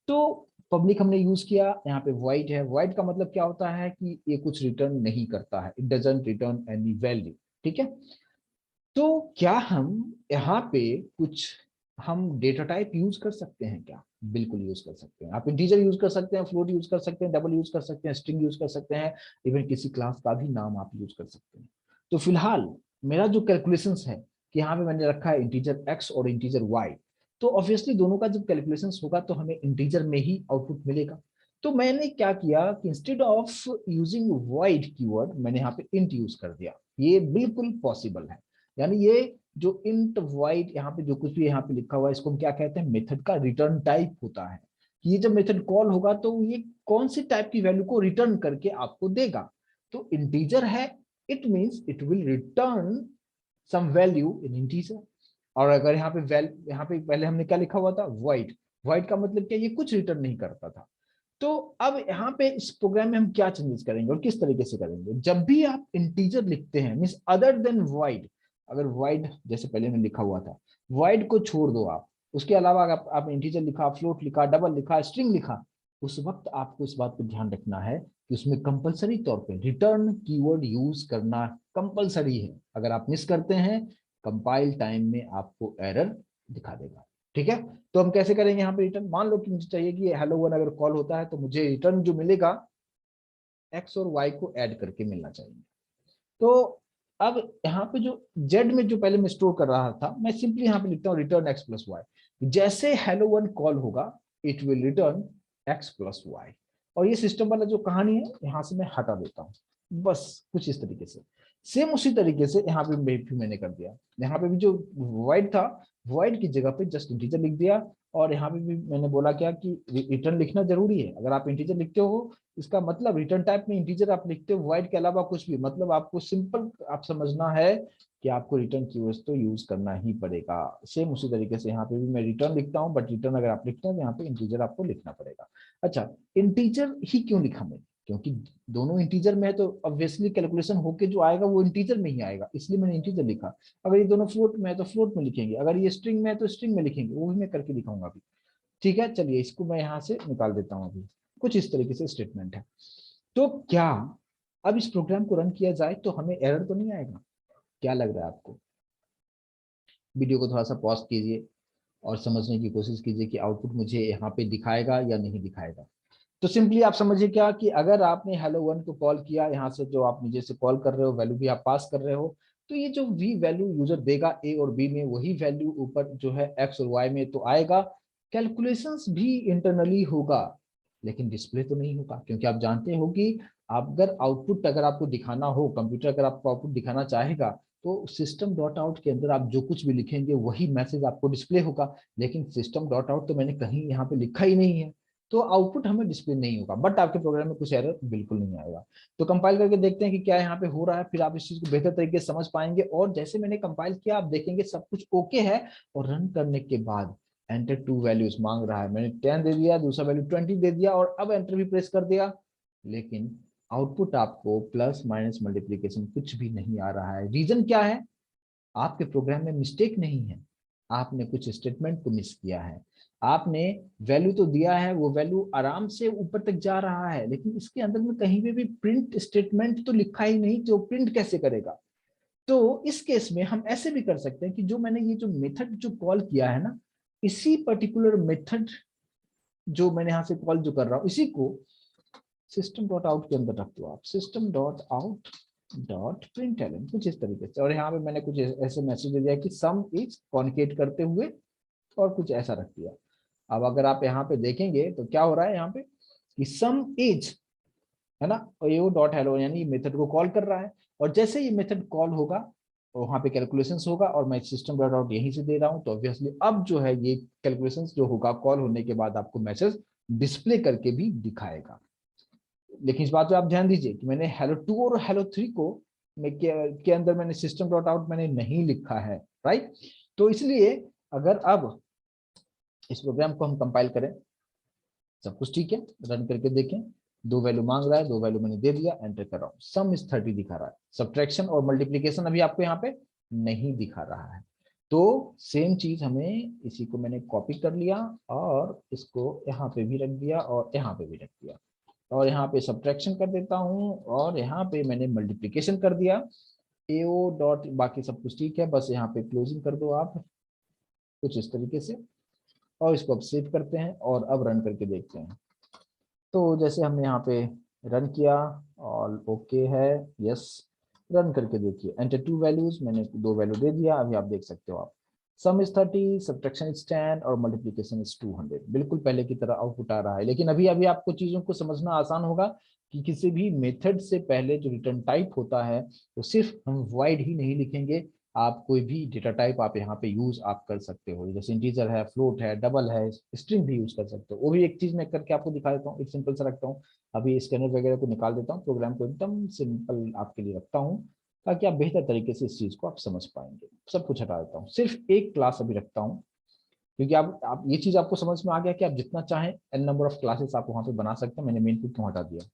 तो पब्लिक हमने यूज किया, यहाँ पे वॉइड है। वॉइड का मतलब क्या होता है कि ये कुछ रिटर्न नहीं करता है, it doesn't return any value, ठीक है। तो क्या हम यहाँ पे कुछ हम डेटा टाइप यूज कर सकते हैं क्या? बिल्कुल यूज कर सकते हैं। आप इंटीजर यूज कर सकते हैं, फ्लोट यूज कर सकते हैं, डबल यूज कर सकते हैं, स्ट्रिंग यूज कर सकते हैं, इवन किसी क्लास का भी नाम आप यूज कर सकते हैं। तो फिलहाल मेरा जो कैलकुलेशंस है कि यहाँ पे मैंने रखा है इंटीजर x और इंटीजर y, तो ऑब्वियसली दोनों का जब कैलकुलेशंस होगा तो हमें इंटीजर में ही आउटपुट मिलेगा। तो मैंने क्या किया कि instead of using void keyword मैंने यहाँ पे int यूज कर दिया। ये बिल्कुल पॉसिबल है। यानी ये जो इंट वॉइड यहाँ पे जो कुछ भी यहाँ पे लिखा हुआ है इसको हम क्या कहते हैं, मेथड का रिटर्न टाइप होता है। कि ये जब मेथड कॉल होगा तो ये कौन सी टाइप की वैल्यू को रिटर्न करके आपको देगा। तो इंटीजर है, it means it will return some value in integer. और अगर यहाँ पे यहाँ पे पहले हमने क्या लिखा हुआ था, वॉइड। वॉइड का मतलब क्या, ये कुछ रिटर्न नहीं करता था। तो अब यहाँ पे इस प्रोग्राम में हम क्या चेंजेस करेंगे और किस तरीके से करेंगे, जब भी आप इंटीजर लिखते हैं मींस अदर देन वॉइड, अगर वॉइड जैसे पहले में लिखा हुआ था, वॉइड को छोड़ दो आप, उसके अलावा अगर आप इंटीजर लिखा, फ्लोट लिखा, डबल लिखा, स्ट्रिंग लिखा, उस वक्त आपको इस बात को ध्यान रखना है कि उसमें कंपलसरी तौर पे रिटर्न कीवर्ड यूज करना कंपलसरी है। अगर आप मिस करते हैं कंपाइल टाइम में आपको एरर दिखा देगा, ठीक है। तो हम कैसे करेंगे यहाँ पे रिटर्न, मान लो कि मुझे चाहिए कि हेलो वन अगर कॉल होता है तो मुझे रिटर्न जो मिलेगा एक्स और वाई को ऐड करके मिलना चाहिए। तो अब यहाँ पे जो जेड में जो पहले मैं स्टोर कर रहा था, मैं सिंपली यहाँ पे लिखता हूँ रिटर्न एक्स प्लस वाई। जैसे हेलो वन कॉल होगा it will return X plus Y. और ये सिस्टम वाला जो कहानी है यहाँ से मैं हटा देता हूँ, बस कुछ इस तरीके से। सेम उसी तरीके से यहाँ पे भी मैंने कर दिया। यहाँ पे भी जो वॉइड था, वॉइड की जगह पे जस्ट इंटीजर लिख दिया। और यहाँ पे भी मैंने बोला क्या कि रिटर्न लिखना जरूरी है। अगर आप इंटीजर लिखते हो इसका मतलब रिटर्न टाइप में इंटीजर आप लिखते हो, वॉइड के अलावा कुछ भी, मतलब आपको सिंपल आप समझना है कि आपको रिटर्न कीवर्ड्स तो यूज करना ही पड़ेगा। सेम उसी तरीके से यहाँ पे भी मैं रिटर्न लिखता हूँ, बट रिटर्न अगर आप लिखते हैं तो यहाँ पे इंटीजर आपको लिखना पड़ेगा। अच्छा, इंटीजर ही क्यों लिखा मैंने, क्योंकि दोनों इंटीजर में है तो ऑब्वियसली कैलकुलेशन होके जो आएगा वो इंटीजर में ही आएगा, इसलिए मैंने इंटीजर लिखा। अगर ये दोनों फ्लोट में है तो फ्लोट में लिखेंगे, अगर ये स्ट्रिंग में है तो स्ट्रिंग में लिखेंगे, वो भी मैं करके दिखाऊंगा अभी, ठीक है। चलिए इसको मैं यहाँ से निकाल देता हूँ अभी। कुछ इस तरीके से स्टेटमेंट है। तो क्या अब इस प्रोग्राम को रन किया जाए तो हमें एरर तो नहीं आएगा? क्या लग रहा है आपको? वीडियो को थोड़ा सा पॉज कीजिए और समझने की कोशिश कीजिए कि आउटपुट मुझे यहाँ पे दिखाएगा या नहीं दिखाएगा। तो सिंपली आप समझिए क्या कि अगर आपने हेलो वन को कॉल किया, यहाँ से जो आप नीचे से कॉल कर रहे हो, वैल्यू भी आप पास कर रहे हो, तो ये जो वी वैल्यू यूजर देगा ए और बी में, वही वैल्यू ऊपर जो है एक्स और वाई में तो आएगा। कैलकुलेशंस भी इंटरनली होगा लेकिन डिस्प्ले तो नहीं होगा, क्योंकि आप जानते हो कि अगर आउटपुट अगर आपको दिखाना हो, कंप्यूटर अगर आपको आउटपुट दिखाना चाहेगा तो सिस्टम डॉट आउट के अंदर आप जो कुछ भी लिखेंगे वही मैसेज आपको डिस्प्ले होगा। लेकिन सिस्टम डॉट आउट तो मैंने कहीं यहाँ पे लिखा ही नहीं है, तो आउटपुट हमें डिस्प्ले नहीं होगा, बट आपके प्रोग्राम में कुछ एरर बिल्कुल नहीं आएगा। तो कंपाइल करके देखते हैं कि क्या यहाँ पे हो रहा है, फिर आप इस चीज को बेहतर तरीके से समझ पाएंगे। और जैसे मैंने कंपाइल किया आप देखेंगे सब कुछ ओके है, और रन करने के बाद एंटर टू वैल्यूज मांग रहा है, मैंने 10 दे दिया, दूसरा वैल्यू 20 दे दिया, और अब एंटर भी प्रेस कर दिया, लेकिन आउटपुट आपको प्लस माइनस मल्टीप्लीकेशन कुछ भी नहीं आ रहा है। रीजन क्या है? आपके प्रोग्राम में मिस्टेक नहीं है, आपने कुछ स्टेटमेंट को मिस किया है। आपने वैल्यू तो दिया है, वो वैल्यू आराम से ऊपर तक जा रहा है, लेकिन इसके अंदर में कहीं पे भी प्रिंट स्टेटमेंट तो लिखा ही नहीं, जो प्रिंट कैसे करेगा। तो इस केस में हम ऐसे भी कर सकते हैं कि जो मैंने ये जो मेथड जो कॉल किया है ना, इसी पर्टिकुलर मेथड जो मैंने यहाँ से कॉल जो कर रहा हूँ, इसी को सिस्टम डॉट आउट के अंदर रख दो आप, system dot out dot print LN, कुछ इस तरीके से। और यहाँ पे मैंने कुछ ऐसे मैसेज दे दिया कि सम इज कॉन्केट करते हुए, और कुछ ऐसा रख दिया। अब अगर आप यहाँ पे देखेंगे तो क्या हो रहा है यहाँ पे कि सम एज, है ना, एओ डॉट हेलो, यानी मेथड को कॉल कर रहा है। और जैसे ये मेथड कॉल होगा तो वहां पे कैलकुलेशंस होगा, और मैं सिस्टम डॉट आउट यहीं से दे रहा हूँ, तो ऑब्वियसली अब जो है ये कैलकुलेशंस जो होगा कॉल होने के बाद आपको मैसेज डिस्प्ले करके भी दिखाएगा। लेकिन इस बात पे आप ध्यान दीजिए कि मैंने हेलो 2 और हेलो 3 को के अंदर मैंने सिस्टम डॉट आउट मैंने नहीं लिखा है, राइट। तो इसलिए अगर अब इस प्रोग्राम को हम कंपाइल करें, सब कुछ ठीक है, रन करके देखें, 2 वैल्यू मांग रहा है, 2 वैल्यू मैंने दे दिया, एंटर कर रहा हूँ, सम इज 30 दिखा रहा है, सब्ट्रैक्शन और मल्टीप्लीकेशन अभी आपको यहाँ पे नहीं दिखा रहा है। तो सेम चीज हमें, इसी को मैंने कॉपी कर लिया और इसको यहाँ पे भी रख दिया और यहाँ पे भी रख दिया, और यहाँ पे सब्ट्रैक्शन कर देता हूँ और यहाँ पे मैंने मल्टीप्लीकेशन कर दिया। एओ डॉट, बाकी सब कुछ ठीक है, बस यहाँ पे क्लोजिंग कर दो आप कुछ इस तरीके से, और इसको अब सेव करते हैं और अब रन करके देखते हैं। तो जैसे हमने यहाँ पे रन किया और ओके है, यस, रन करके देखिए, एंटर 2 वैल्यूज, मैंने 2 वैल्यू दे दिया, अभी आप देख सकते हो आप, सम इज 30, सब्ट्रैक्शन इज 10 और मल्टीप्लिकेशन इज 200, बिल्कुल पहले की तरह आउटपुट आ रहा है। लेकिन अभी अभी आपको चीजों को समझना आसान होगा कि किसी भी मेथड से पहले जो रिटर्न टाइप होता है तो सिर्फ हम वॉइड ही नहीं लिखेंगे, आप कोई भी डेटा टाइप आप यहाँ पे यूज आप कर सकते हो, जैसे इंटीजर है, फ्लोट है, डबल है, स्ट्रिंग भी यूज कर सकते हो। वो भी एक चीज मैं करके आपको दिखा देता हूँ, एक सिंपल सा रखता हूँ, अभी स्कैनर वगैरह को निकाल देता हूँ, प्रोग्राम को एकदम सिंपल आपके लिए रखता हूँ ताकि आप बेहतर तरीके से इस चीज को आप समझ पाएंगे। सब कुछ हटा देता हूँ, सिर्फ एक क्लास अभी रखता हूँ, क्योंकि आप ये चीज आपको समझ में आ गया कि आप जितना चाहें एन नंबर ऑफ क्लासेस आप वहां पे बना सकते हैं। मैंने मेन को क्यों हटा दिया,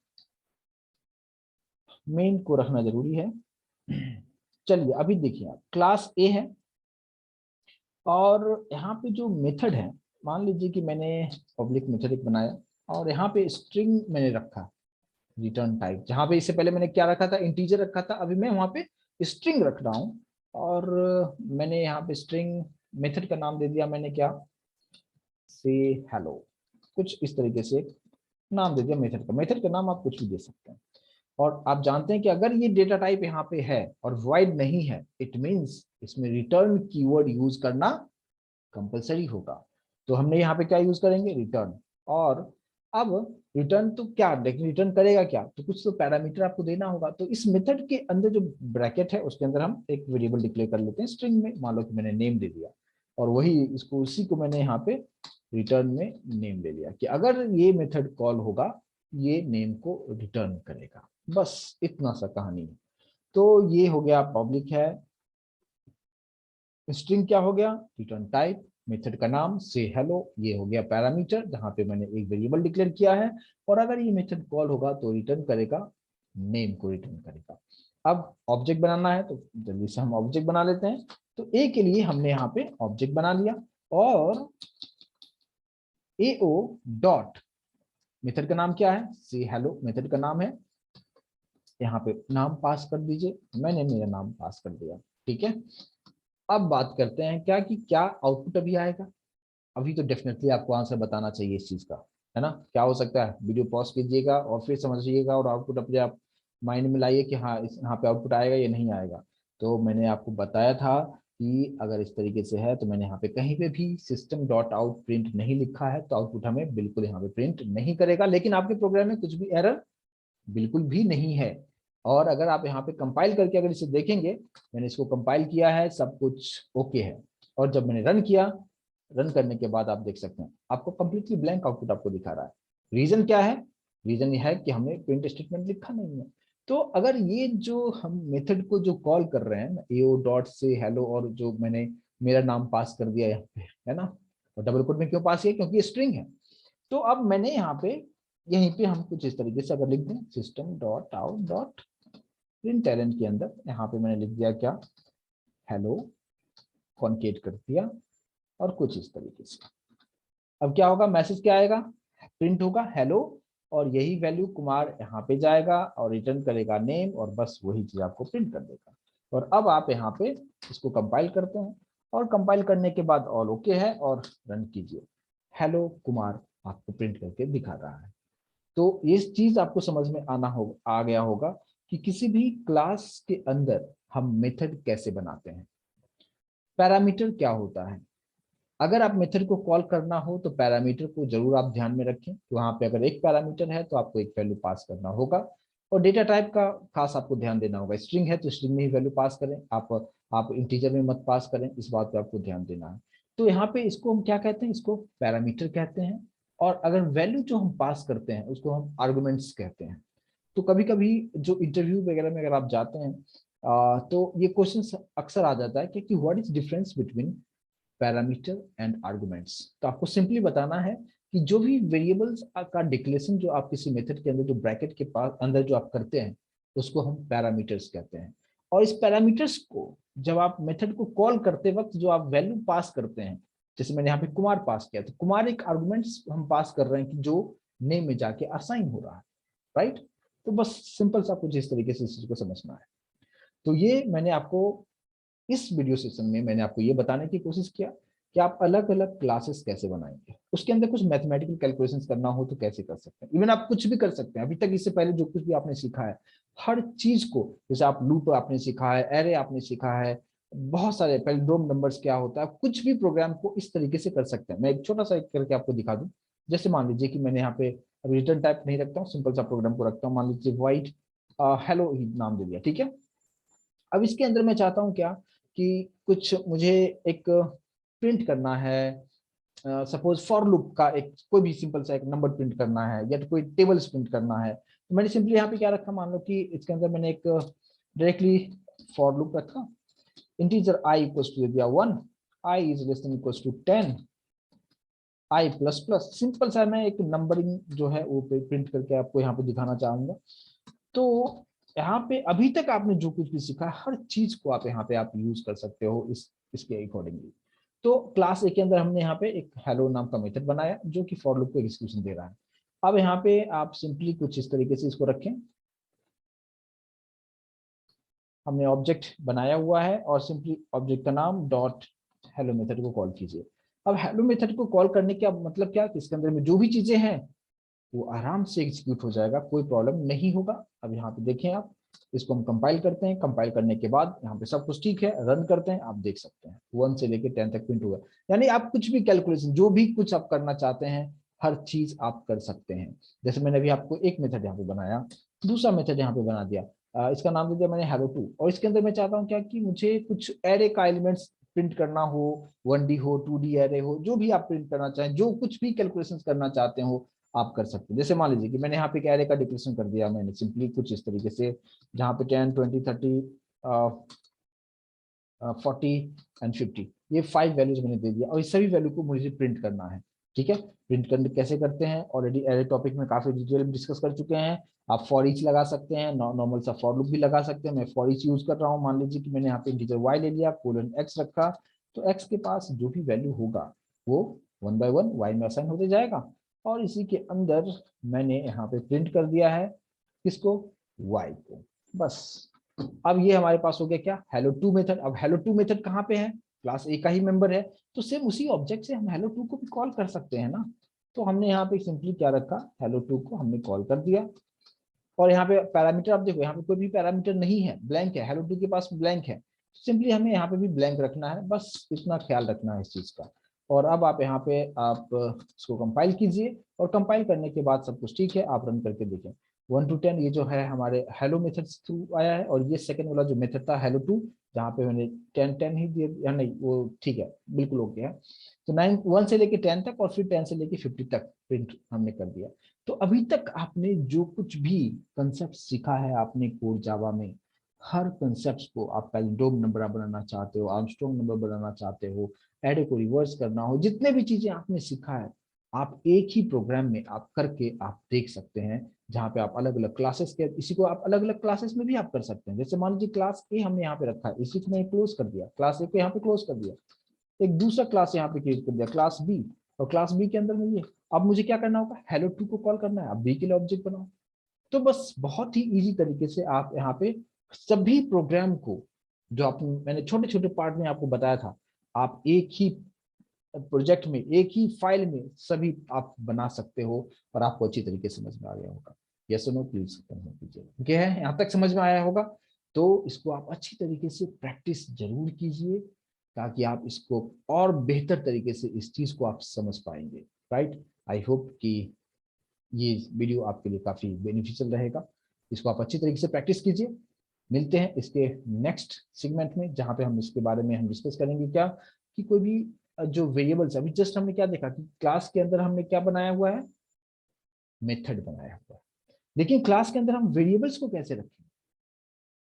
मेन को रखना जरूरी है। चलिए अभी देखिए, आप क्लास ए है और यहाँ पे जो मेथड है, मान लीजिए कि मैंने पब्लिक मेथड एक बनाया और यहाँ पे स्ट्रिंग मैंने रखा रिटर्न टाइप, जहाँ पे इससे पहले मैंने क्या रखा था, इंटीजर रखा था, अभी मैं वहां पे स्ट्रिंग रख रहा हूँ। और मैंने यहाँ पे स्ट्रिंग मेथड का नाम दे दिया मैंने क्या, से हेलो, कुछ इस तरीके से नाम दे दिया मेथड का। मेथड का नाम आप कुछ भी दे सकते हैं। और आप जानते हैं कि अगर ये डेटा टाइप यहाँ पे है और वॉइड नहीं है, इट मींस इसमें रिटर्न कीवर्ड यूज करना कंपलसरी होगा। तो हमने यहाँ पे क्या यूज करेंगे, रिटर्न। और अब रिटर्न तो क्या, लेकिन रिटर्न करेगा क्या, तो कुछ तो पैरामीटर आपको देना होगा। तो इस मेथड के अंदर जो ब्रैकेट है उसके अंदर हम एक वेरिएबल डिक्लेयर कर लेते हैं स्ट्रिंग में, मान लो कि मैंने नेम दे दिया, और वही इसको उसी को मैंने यहाँ पे रिटर्न में नेम ले लिया कि अगर ये मेथड कॉल होगा ये नेम को रिटर्न करेगा। बस इतना सा कहानी है। तो ये हो गया पब्लिक है, स्ट्रिंग क्या हो गया, रिटर्न टाइप, मेथड का नाम से हेलो, ये हो गया पैरामीटर जहां पे मैंने एक वेरिएबल डिक्लेयर किया है, और अगर ये मेथड कॉल होगा तो रिटर्न करेगा, नेम को रिटर्न करेगा। अब ऑब्जेक्ट बनाना है तो जल्दी से हम ऑब्जेक्ट बना लेते हैं। तो ए के लिए हमने यहाँ पे ऑब्जेक्ट बना लिया, और एओ डॉट, मेथड का नाम क्या है, से हेलो मेथड का नाम है, यहाँ पे नाम पास कर दीजिए, मैंने मेरा नाम पास कर दिया, ठीक है। अब बात करते हैं क्या कि क्या आउटपुट अभी आएगा। अभी तो डेफिनेटली आपको आंसर बताना चाहिए इस चीज का, है ना। क्या हो सकता है, वीडियो पॉज कीजिएगा और फिर समझिएगा और आउटपुट अपने आप माइंड में लाइए कि हाँ इस यहाँ पे आउटपुट आएगा या नहीं आएगा। तो मैंने आपको बताया था कि अगर इस तरीके से है तो मैंने यहाँ पे कहीं पे भी सिस्टम डॉट आउट प्रिंट नहीं लिखा है, तो आउटपुट हमें बिल्कुल यहाँ पे प्रिंट नहीं करेगा। लेकिन आपके प्रोग्राम में कुछ भी एरर बिल्कुल भी नहीं है। और अगर आप यहाँ पे कंपाइल करके अगर इसे देखेंगे, मैंने इसको कंपाइल किया है, सब कुछ ओके है, और जब मैंने रन किया, रन करने के बाद आप देख सकते हैं आपको कंप्लीटली ब्लैंक आउटपुट आपको दिखा रहा है। रीजन क्या है, रीजन ये है कि हमने प्रिंट स्टेटमेंट लिखा नहीं है। तो अगर ये जो हम मेथड को जो कॉल कर रहे हैं एओ डॉट से हेलो, और जो मैंने मेरा नाम पास कर दिया यहाँ पे, है ना, और डबल कोट में क्यों पास किया, क्योंकि स्ट्रिंग है। तो अब मैंने यहाँ पे, यहीं पे हम कुछ इस तरीके से अगर लिख दें system dot out dot print LN के अंदर, यहाँ पे मैंने लिख दिया क्या, हेलो, कॉन्केट कर दिया, और कुछ इस तरीके से। अब क्या होगा, मैसेज क्या आएगा, प्रिंट होगा हेलो, और यही वैल्यू कुमार यहाँ पे जाएगा और रिटर्न करेगा नेम, और बस वही चीज आपको प्रिंट कर देगा। और अब आप यहाँ पे इसको कंपाइल करते हैं, और कंपाइल करने के बाद ऑल ओके है, और रन कीजिए, हेलो कुमार आपको प्रिंट करके दिखा रहा है। तो ये चीज आपको समझ में आ गया होगा कि किसी भी क्लास के अंदर हम मेथड कैसे बनाते हैं, पैरामीटर क्या होता है। अगर आप मेथड को कॉल करना हो तो पैरामीटर को जरूर आप ध्यान में रखें कि वहां पे अगर एक पैरामीटर है तो आपको एक वैल्यू पास करना होगा, और डेटा टाइप का खास आपको ध्यान देना होगा। स्ट्रिंग है तो स्ट्रिंग में ही वैल्यू पास करें, आप इंटीजर में मत पास करें, इस बात पे आपको ध्यान देना है। तो यहाँ पे इसको हम क्या कहते हैं, इसको पैरामीटर कहते हैं। और अगर वैल्यू जो हम पास करते हैं उसको हम आर्गुमेंट्स कहते हैं। तो कभी कभी जो इंटरव्यू वगैरह में अगर आप जाते हैं तो ये क्वेश्चन अक्सर आ जाता है कि what is difference between parameter and arguments. तो आपको सिंपली बताना है कि जो भी वेरिएबल्स का डिक्लेरेशन जो आप किसी मेथड के अंदर जो ब्रैकेट के पास अंदर जो आप करते हैं उसको हम पैरामीटर्स कहते हैं। और इस पैरामीटर्स को जब आप मेथड को कॉल करते वक्त जो आप वैल्यू पास करते हैं, जैसे मैंने यहाँ पे कुमार पास किया तो कुमार एक आर्गुमेंट्स हम पास कर रहे हैं कि जो नेम में जाके असाइन हो रहा है, राइट। तो बस सिंपल सा कुछ इस तरीके से इस चीज को समझना है। तो ये मैंने आपको इस वीडियो सेशन में मैंने आपको ये बताने की कोशिश किया कि आप अलग अलग क्लासेस कैसे बनाएंगे, उसके अंदर कुछ मैथमेटिकल कैलकुलेशंस करना हो तो कैसे कर सकते हैं। इवन आप कुछ भी कर सकते हैं, अभी तक इससे पहले जो कुछ भी आपने सीखा है हर चीज को, जैसे आप लूप आपने सीखा है, एरे आपने सीखा है, बहुत सारे पैलिंड्रोम नंबर्स क्या होता है, कुछ भी प्रोग्राम को इस तरीके से कर सकते हैं। मैं एक छोटा सा एक करके आपको दिखा दूं। जैसे मान लीजिए कि मैंने यहाँ पे रिटर्न टाइप नहीं रखता हूँ, सिंपल सा प्रोग्राम को रखता हूँ, मान लीजिए वाइट हेलो ही नाम दे दिया, ठीक है। अब इसके अंदर मैं चाहता हूँ क्या कि कुछ मुझे एक प्रिंट करना है, सपोज फॉर लूप का एक कोई भी सिंपल सा एक नंबर प्रिंट करना है या तो कोई टेबल्स प्रिंट करना है। तो मैंने सिंपली यहाँ पे क्या रखा, मान लो कि इसके अंदर मैंने एक डायरेक्टली फॉर लूप रखा, इंटीजर आई इक्वल्स टू दे दिया 1, I is less than equals to 10, I plus plus, simple सा मैं एक नंबरिंग जो है वो प्रिंट करके आपको यहाँ पे दिखाना चाहूंगा। तो यहाँ पे अभी तक आपने जो कुछ भी सीखा हर चीज को आप यहाँ पे आप यूज कर सकते हो इसके अकॉर्डिंगली। तो क्लास ए के अंदर हमने यहाँ पे एक हेलो नाम का मेथड बनाया जो कि फॉर लूप को एग्जीक्यूशन दे रहा है। अब यहाँ पे आप सिंपली कुछ इस तरीके से इसको रखें, हमने ऑब्जेक्ट बनाया हुआ है और सिंपली ऑब्जेक्ट का नाम डॉट हेलो मेथड को कॉल कीजिए। अब हेलो मेथड को कॉल करने का मतलब क्या कि इसके अंदर में जो भी चीजें हैं वो आराम से एग्जीक्यूट हो जाएगा, कोई प्रॉब्लम नहीं होगा। अब यहाँ पे देखें आप, इसको हम कंपाइल करते हैं, कंपाइल करने के बाद यहाँ पे सब कुछ ठीक है, रन करते हैं, आप देख सकते हैं 1 से लेके 10 तक प्रिंट हुआ। यानी आप कुछ भी कैलकुलेशन जो भी कुछ आप करना चाहते हैं हर चीज आप कर सकते हैं। जैसे मैंने अभी आपको एक मेथड यहाँ पे बनाया, दूसरा मेथड यहाँ पे बना दिया, इसका नाम दे दिया मैंने हेलो टू, और इसके अंदर मैं चाहता हूँ क्या कि मुझे कुछ एरे का एलिमेंट्स प्रिंट करना हो, 1D हो 2D एरे हो, जो भी आप प्रिंट करना चाहें, जो कुछ भी कैलकुलेशन करना चाहते हो आप कर सकते हैं। जैसे मान लीजिए कि मैंने यहाँ पे एक एरे का डिक्लेरेशन कर दिया, मैंने सिंपली कुछ इस तरीके से जहाँ पे 10 20 30 40 एंड 50 ये 5 वैल्यूज मैंने दे दिया और इस सभी वैल्यू को मुझे प्रिंट करना है। ठीक है, प्रिंट करने कैसे करते हैं ऑलरेडी एरे टॉपिक में काफी डिटेल में डिस्कस कर चुके हैं। आप फॉर ईच लगा सकते हैं, नॉर्मल सा फॉर लूप भी लगा सकते हैं। मैं फॉर ईच यूज कर रहा हूँ, मान लीजिए कि मैंने यहाँ पे इंटीजर y ले लिया, कोलन x रखा, तो x के पास जो भी वैल्यू होगा वो 1 बाय 1 y में असाइन होते जाएगा, और इसी के अंदर मैंने यहाँ पे प्रिंट कर दिया है किसको, y को। बस अब ये हमारे पास हो गया क्या, हेलो टू मेथड। अब हेलो टू मेथड कहाँ पे है, क्लास ए का ही मेंबर है, तो सेम उसी ऑब्जेक्ट से हम हेलो टू को भी कॉल कर सकते हैं ना। तो हमने यहाँ पे सिंपली क्या रखा, हेलो टू को हमने कॉल कर दिया। और यहाँ पे पैरामीटर आप देखो, यहाँ पे कोई भी पैरामीटर नहीं है, ब्लैंक है, हेलो टू के पास ब्लैंक है, सिंपली हमें यहाँ पे भी ब्लैंक रखना है, बस इतना ख्याल रखना है इस चीज का। और अब आप यहाँ पे आप इसको कंपाइल कीजिए, और कंपाइल करने के बाद सब कुछ ठीक है, आप रन करके देखें 1 to 10 ये जो है हमारे हेलो मेथड थ्रू आया है, और ये सेकंड वाला जो मेथड था हेलो टू जहाँ पे मैंने 10 10 ही दिया या नहीं, वो ठीक है बिल्कुल ओके है। तो 9 1 से लेके 10 तक और फिर 10 से लेके 50 तक प्रिंट हमने कर दिया। तो अभी तक आपने जो कुछ भी कंसेप्ट सीखा है आपने कोर जावा में, हर कंसेप्ट को आप पैलिंड्रोम नंबर बनाना चाहते हो, आर्मस्ट्रांग नंबर बनाना चाहते हो, एरे को रिवर्स करना हो, जितने भी चीजें आपने सीखा है आप एक ही प्रोग्राम में आप करके आप देख सकते हैं, जहाँ पे आप अलग अलग क्लासेस के इसी को आप अलग अलग क्लासेस में भी आप कर सकते हैं। जैसे मान लीजिए क्लास ए हमने यहाँ पे रखा है, इसी को मैं क्लोज कर दिया, क्लास ए को यहाँ पे क्लोज कर दिया, एक दूसरा क्लास यहाँ पे क्रिएट कर दिया क्लास बी, और क्लास बी के अंदर में ये, अब मुझे क्या करना होगा, हेलो टू को कॉल करना है, अब बी के लिए ऑब्जेक्ट बनाओ। तो बस बहुत ही इजी तरीके से आप यहाँ पे सभी प्रोग्राम को जो आप मैंने छोटे छोटे पार्ट में आपको बताया था, आप एक ही प्रोजेक्ट में एक ही फाइल में सभी आप बना सकते हो, और आपको अच्छी तरीके से समझ में आ गया होगा। यस और नो प्लीज कमेंट कीजिए, ठीक है यहाँ तक समझ में आया होगा। तो इसको आप अच्छी तरीके से प्रैक्टिस जरूर कीजिए, ताकि आप इसको और बेहतर तरीके से इस चीज को आप समझ पाएंगे, राइट। आई होप कि ये वीडियो आपके लिए काफी बेनिफिशियल रहेगा। इसको आप अच्छी तरीके से प्रैक्टिस कीजिए। मिलते हैं इसके नेक्स्ट सेगमेंट में, जहां पे हम इसके बारे में हम डिस्कस करेंगे क्या कि कोई भी जो वेरिएबल्स, अभी जस्ट हमने क्या देखा कि क्लास के अंदर हमने क्या बनाया हुआ है, मेथड बनाया हुआ है। लेकिन क्लास के अंदर हम वेरिएबल्स को कैसे रखें,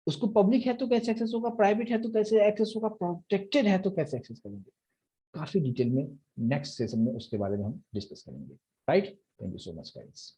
उसको पब्लिक है तो कैसे एक्सेस होगा, प्राइवेट है तो कैसे एक्सेस होगा, प्रोटेक्टेड है तो कैसे एक्सेस करेंगे, काफी डिटेल में नेक्स्ट सेशन में उसके बारे में हम डिस्कस करेंगे, right. Thank you so much guys.